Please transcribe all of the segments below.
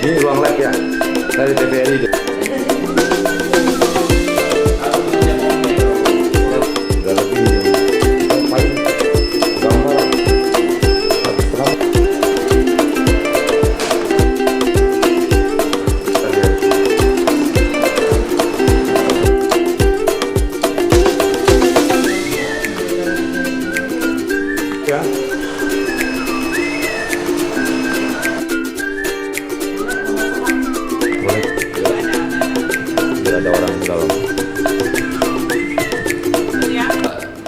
Ini ruang lab ya dari TVRI. Udah lebih paling gambar 1,5 ya. Boleh biar ada orang di dalam.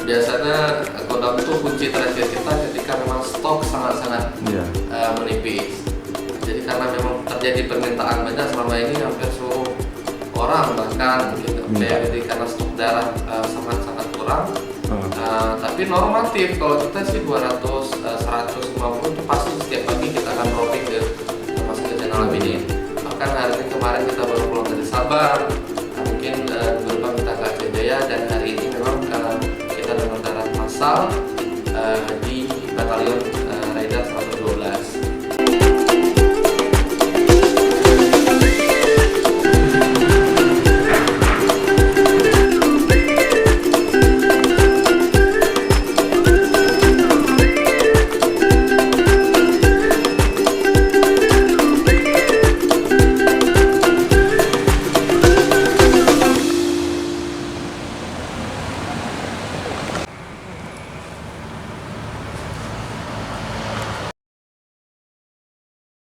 Biasanya godam itu kunci terakhir kita ketika memang stok sangat-sangat menipis. Jadi karena memang terjadi permintaan banyak selama ini, hampir seluruh orang bahkan gitu, jadi karena stok darah sangat-sangat kurang. Tapi normatif kalau kita sih 200, 150 itu pasti setiap pagi kita akan dropping ke rumah sakit Zainal Abidin. Bahkan hari ini kemarin kita baru pulang dari Sabang, mungkin berupa kita ke Aceh Jaya, dan hari ini memang kita donor darah massal di batalion